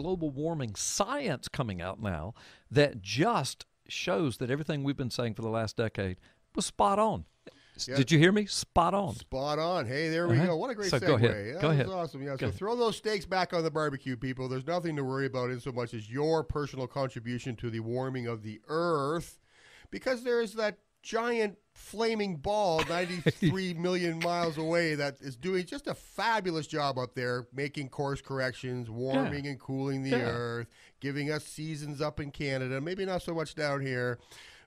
global warming science coming out now that just shows that everything we've been saying for the last decade was spot on. Yeah. Did you hear me? Spot on. Spot on. Hey, there we go. What a great segue. Go ahead. Yeah, go ahead. Awesome. Yeah. So throw those steaks back on the barbecue, people. There's nothing to worry about in so much as your personal contribution to the warming of the earth, because there is that giant flaming ball 93 million miles away that is doing just a fabulous job up there, making course corrections, warming and cooling the earth, giving us seasons up in Canada, maybe not so much down here.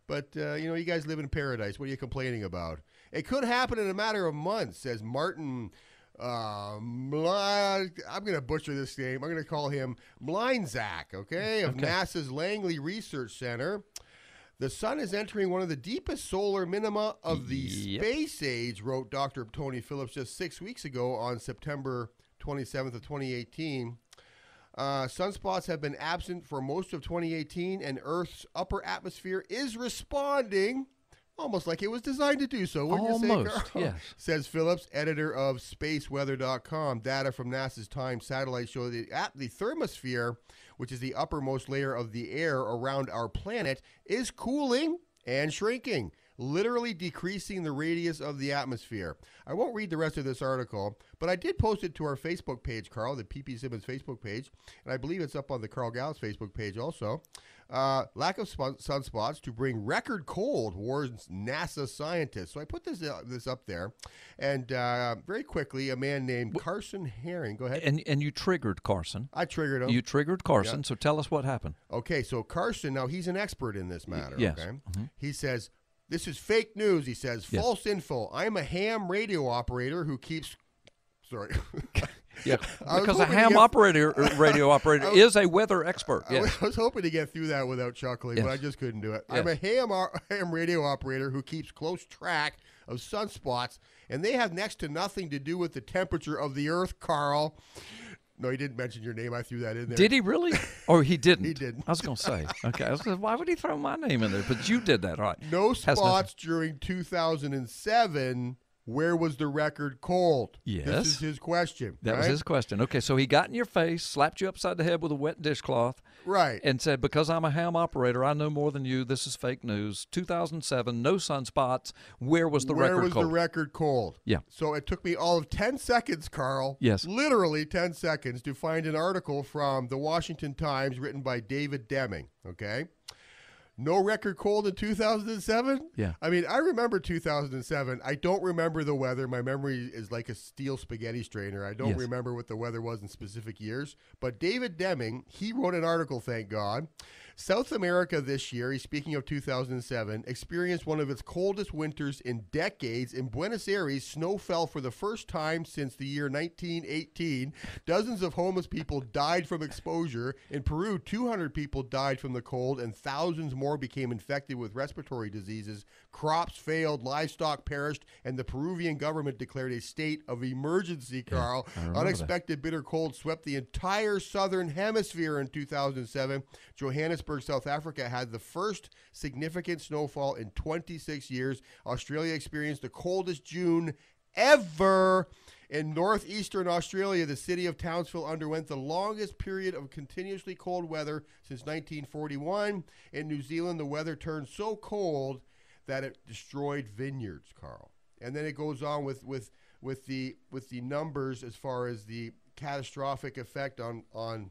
But, you guys live in paradise. What are you complaining about? It could happen in a matter of months, says Martin. I'm going to butcher this name. I'm going to call him Mlynczak, okay, of NASA's Langley Research Center. The sun is entering one of the deepest solar minima of the space age, wrote Dr. Tony Phillips just 6 weeks ago on September 27th of 2018. Sunspots have been absent for most of 2018, and Earth's upper atmosphere is responding almost like it was designed to do so. Wouldn't you say, Carl? Yes. Says Phillips, editor of spaceweather.com. Data from NASA's Time satellite show that the thermosphere, which is the uppermost layer of the air around our planet, is cooling and shrinking, literally decreasing the radius of the atmosphere. I won't read the rest of this article, but I did post it to our Facebook page, Carl, the PP Simmons Facebook page, and I believe it's up on the Carl Gallups Facebook page also. Lack of sunspots to bring record cold, warns NASA scientists. So I put this up there, and very quickly, a man named Carson Herring. Go ahead. And you triggered Carson. I triggered him. You triggered Carson, so tell us what happened. Okay, so Carson, now he's an expert in this matter. Yes. Okay? He says, this is fake news, he says. False info. I'm a ham radio operator who keeps... Sorry. Yeah, because a ham radio operator is a weather expert. Yes. I was hoping to get through that without chuckling, but I just couldn't do it. Yes. I'm a ham radio operator who keeps close track of sunspots, and they have next to nothing to do with the temperature of the Earth, Carl. No, he didn't mention your name. I threw that in there. Did he really? Or he didn't? He didn't. I was going to say. Okay. I was gonna, why would he throw my name in there? But you did that, right? No spots during 2007. Where was the record cold? Yes. This is his question. That was his question. Okay, so he got in your face, slapped you upside the head with a wet dishcloth. Right. And said, because I'm a ham operator, I know more than you. This is fake news. 2007, no sunspots. Where was the record cold? Where was the record cold? Yeah. So it took me all of 10 seconds, Carl. Yes. Literally 10 seconds to find an article from the Washington Times written by David Deming, okay? No record cold in 2007? Yeah. I mean, I remember 2007. I don't remember the weather. My memory is like a steel spaghetti strainer. I don't remember what the weather was in specific years. But David Deming, he wrote an article, thank God. South America this year, he's speaking of 2007, experienced one of its coldest winters in decades. In Buenos Aires, snow fell for the first time since the year 1918. Dozens of homeless people died from exposure. In Peru, 200 people died from the cold, and thousands more became infected with respiratory diseases. Crops failed, livestock perished, and the Peruvian government declared a state of emergency, Carl. Unexpected bitter cold swept the entire southern hemisphere in 2007. Johannesburg, South Africa had the first significant snowfall in 26 years. Australia experienced the coldest June ever. In northeastern Australia, the city of Townsville underwent the longest period of continuously cold weather since 1941. In New Zealand, the weather turned so cold that it destroyed vineyards, Carl. And then it goes on with the numbers as far as the catastrophic effect on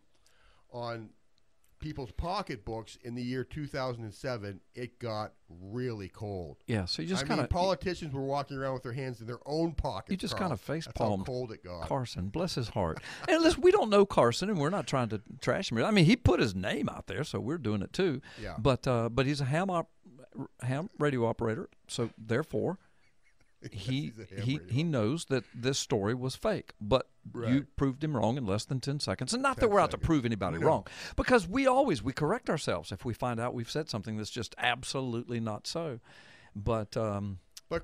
people's pocketbooks in the year 2007. It got really cold. Yeah, so you just kind of politicians were walking around with their hands in their own pockets. You just kind of face That's how palmed cold it got. Carson, bless his heart. And listen, we don't know Carson, and we're not trying to trash him. I mean, he put his name out there, so we're doing it too. Yeah. But he's a ham radio operator, so therefore he knows that this story was fake. But you proved him wrong in less than 10 seconds. And not that we're out to prove anybody wrong, because we correct ourselves if we find out we've said something that's just absolutely not so. But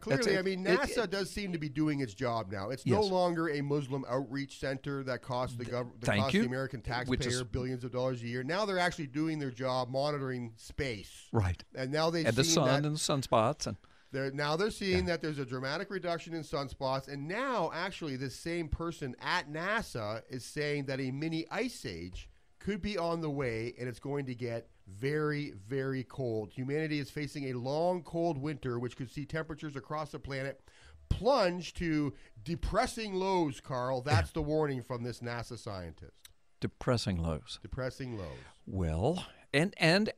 clearly, I mean, NASA does seem to be doing its job now. It's no longer a Muslim outreach center that costs the American taxpayer billions of dollars a year. Now they're actually doing their job, monitoring space. Right. And now they've seen the sun that, and the sunspots and. They're seeing that there's a dramatic reduction in sunspots, and now actually this same person at NASA is saying that a mini ice age could be on the way, and it's going to get very, very cold. Humanity is facing a long, cold winter, which could see temperatures across the planet plunge to depressing lows, Carl. That's the warning from this NASA scientist. Depressing lows. Depressing lows. Well, and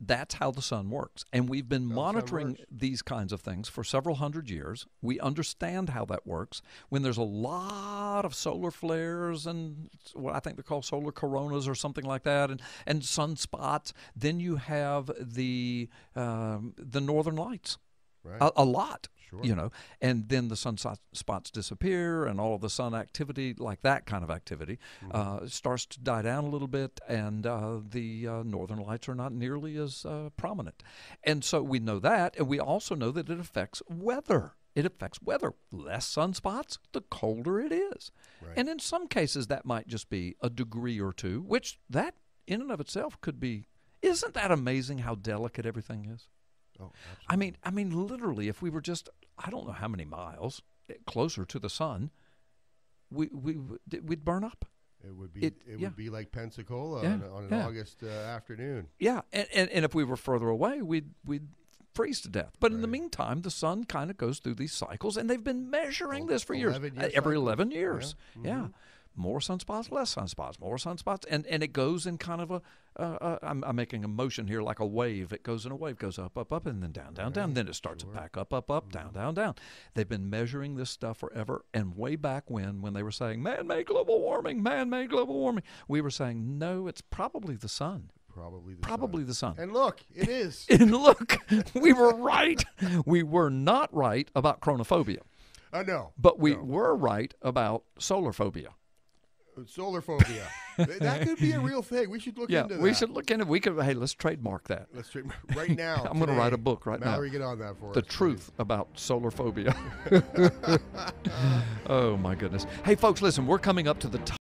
that's how the sun works. And we've been monitoring these kinds of things for several hundred years. We understand how that works. When there's a lot of solar flares and what I think they're called solar coronas or something like that, and sunspots, then you have the northern lights. Right. A lot, sure. You know, and then the sunspots disappear, and all of the sun activity, like that kind of activity, starts to die down a little bit, and the northern lights are not nearly as prominent. And so we know that, and we also know that it affects weather. It affects weather. Less sunspots, the colder it is. Right. And in some cases, that might just be a degree or two, which that in and of itself could be. Isn't that amazing how delicate everything is? Oh, I mean, literally, if we were just, I don't know how many miles closer to the sun, we'd burn up. It would be would be like Pensacola on an August afternoon. Yeah, and if we were further away, we'd freeze to death. But in the meantime, the sun kind of goes through these cycles, and they've been measuring this for years. Every 11 years. Yeah. More sunspots, less sunspots, more sunspots, and it goes in kind of I'm making a motion here like a wave. It goes in a wave, goes up, up, up, and then down, down, down. Then it starts back up, up, up, down, down, down. They've been measuring this stuff forever, and way back when they were saying man-made global warming, we were saying no, it's probably the sun. Probably the sun. And look, it is. And look, we were right. We were not right about chronophobia. No. But we were right about solar phobia. Solar phobia. That could be a real thing. We should look into that. Yeah, we should look into it. Hey, let's trademark that. Let's right now. I'm going to write a book right now. Mallory, get on that for us. The truth about solar phobia. Oh, my goodness. Hey, folks, listen, we're coming up to the top.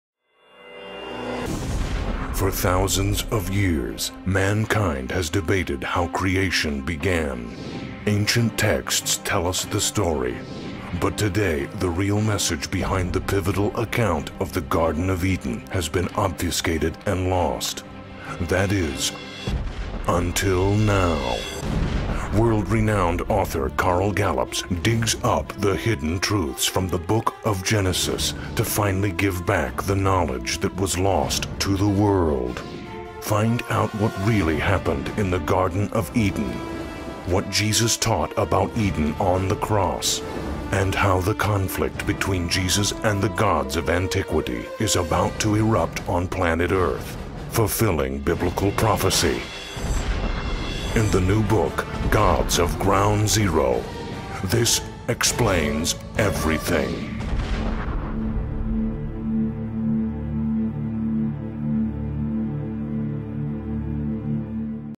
For thousands of years, mankind has debated how creation began. Ancient texts tell us the story. But today, the real message behind the pivotal account of the Garden of Eden has been obfuscated and lost. That is, until now. World-renowned author Carl Gallups digs up the hidden truths from the book of Genesis to finally give back the knowledge that was lost to the world. Find out what really happened in the Garden of Eden, what Jesus taught about Eden on the cross, and how the conflict between Jesus and the gods of antiquity is about to erupt on planet Earth, fulfilling biblical prophecy. In the new book, Gods of Ground Zero, this explains everything.